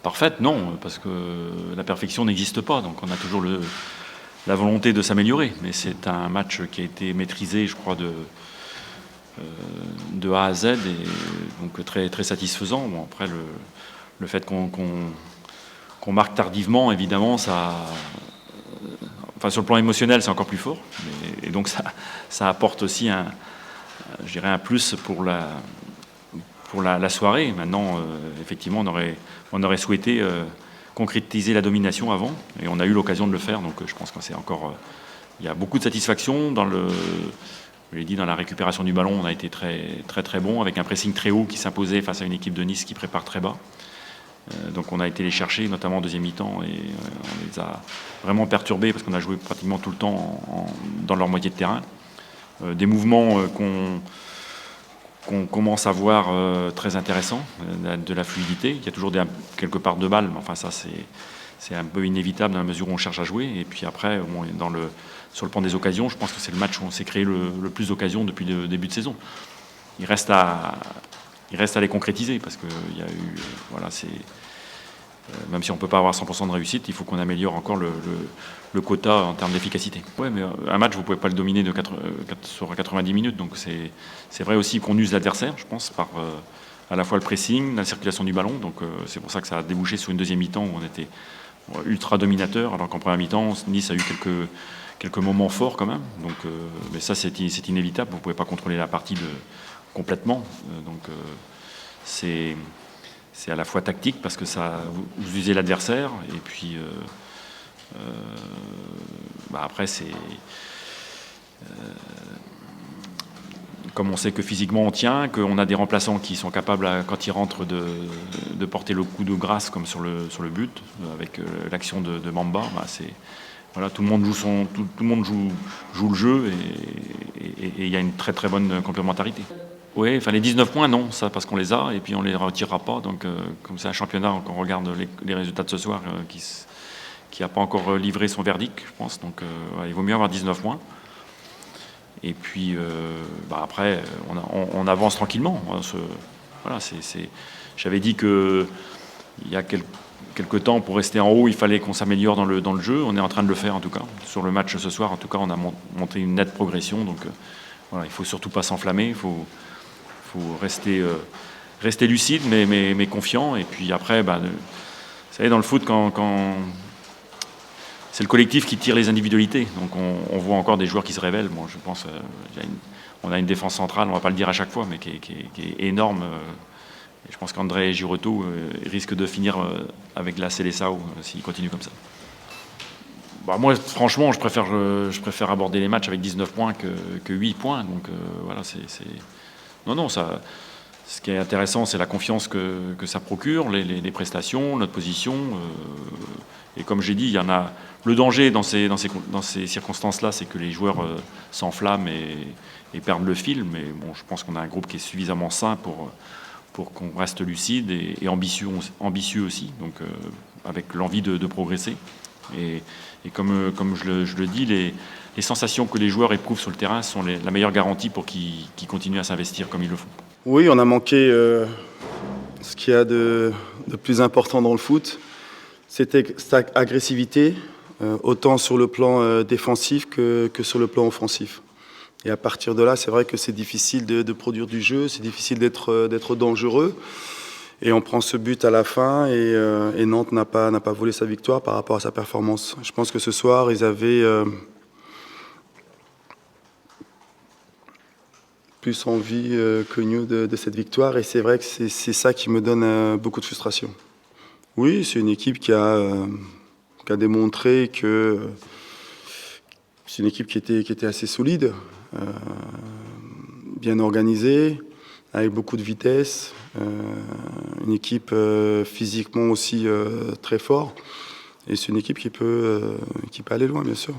Parfaite, non, parce que la perfection n'existe pas, donc on a toujours la volonté de s'améliorer. Mais c'est un match qui a été maîtrisé, je crois, de A à Z, et donc très, très satisfaisant. Bon, après, le fait qu'on marque tardivement, évidemment, enfin, sur le plan émotionnel, c'est encore plus fort. Et donc ça apporte aussi je dirais un plus pour la soirée. Maintenant, effectivement, on aurait souhaité concrétiser la domination avant, et on a eu l'occasion de le faire. Donc je pense que c'est encore, il y a beaucoup de satisfaction je l'ai dit, dans la récupération du ballon. On a été très très très bon, avec un pressing très haut qui s'imposait face à une équipe de Nice qui prépare très bas. Donc on a été les chercher, notamment en deuxième mi-temps, et on les a vraiment perturbés parce qu'on a joué pratiquement tout le temps dans leur moitié de terrain. Des mouvements qu'on commence à voir très intéressants, de la fluidité. Il y a toujours quelques parts de balles, mais enfin ça c'est un peu inévitable dans la mesure où on cherche à jouer. Et puis après, sur le plan des occasions, je pense que c'est le match où on s'est créé le plus d'occasions depuis le début de saison. Il reste à les concrétiser, parce que il y a eu, voilà, même si on ne peut pas avoir 100% de réussite, il faut qu'on améliore encore le quota en termes d'efficacité. Ouais, mais un match, vous ne pouvez pas le dominer sur 90 minutes, donc c'est vrai aussi qu'on use l'adversaire, je pense, par à la fois le pressing, la circulation du ballon. Donc c'est pour ça que ça a débouché sur une deuxième mi-temps où on était ultra dominateur, alors qu'en première mi-temps, Nice a eu quelques moments forts quand même. Donc, mais ça, c'est inévitable. Vous ne pouvez pas contrôler la partie complètement. Donc c'est à la fois tactique, parce que vous usez l'adversaire, et puis après comme on sait que physiquement on tient, qu'on a des remplaçants qui sont capables, quand ils rentrent, de porter le coup de grâce, comme sur le but, avec l'action de Mamba. Voilà, tout le monde joue le jeu, et il y a une très très bonne complémentarité. Oui, enfin les 19 points, non, ça parce qu'on les a, et puis on les retirera pas. Donc comme c'est un championnat, quand on regarde les résultats de ce soir, qui n'a pas encore livré son verdict, je pense. Donc il vaut mieux avoir 19 points. Et puis après, on avance tranquillement. Voilà, j'avais dit qu'il y a quelques temps, pour rester en haut, il fallait qu'on s'améliore dans le jeu. On est en train de le faire, en tout cas. Sur le match ce soir, en tout cas, on a monté une nette progression. Donc voilà, il ne faut surtout pas s'enflammer. Il faut rester lucide, mais confiant. Et puis après, vous savez, dans le foot, quand c'est le collectif qui tire les individualités. Donc on voit encore des joueurs qui se révèlent. Bon, je pense on a une défense centrale, on ne va pas le dire à chaque fois, mais qui est énorme. Et je pense qu'André Giroto risque de finir avec la Seleção s'il continue comme ça. Moi, franchement, je préfère aborder les matchs avec 19 points que 8 points. Donc voilà, Non, ce qui est intéressant, c'est la confiance que ça procure, les prestations, notre position. Et comme j'ai dit, il y en a. Le danger dans ces circonstances-là, c'est que les joueurs s'enflamment et perdent le fil. Mais bon, je pense qu'on a un groupe qui est suffisamment sain pour qu'on reste lucide et ambitieux aussi, donc avec l'envie de progresser. Et comme je le dis, les sensations que les joueurs éprouvent sur le terrain sont la meilleure garantie pour qu'ils continuent à s'investir comme ils le font. Oui, on a manqué ce qu'il y a de plus important dans le foot, c'était cette agressivité, autant sur le plan défensif que sur le plan offensif. Et à partir de là, c'est vrai que c'est difficile de produire du jeu, c'est difficile d'être dangereux. Et on prend ce but à la fin, et Nantes n'a pas volé sa victoire par rapport à sa performance. Je pense que ce soir, ils avaient plus envie que nous de cette victoire, et c'est vrai que c'est ça qui me donne beaucoup de frustration. Oui, c'est une équipe qui a démontré que c'est une équipe qui était assez solide, bien organisée, avec beaucoup de vitesse, une équipe physiquement aussi très forte, et c'est une équipe qui peut aller loin, bien sûr.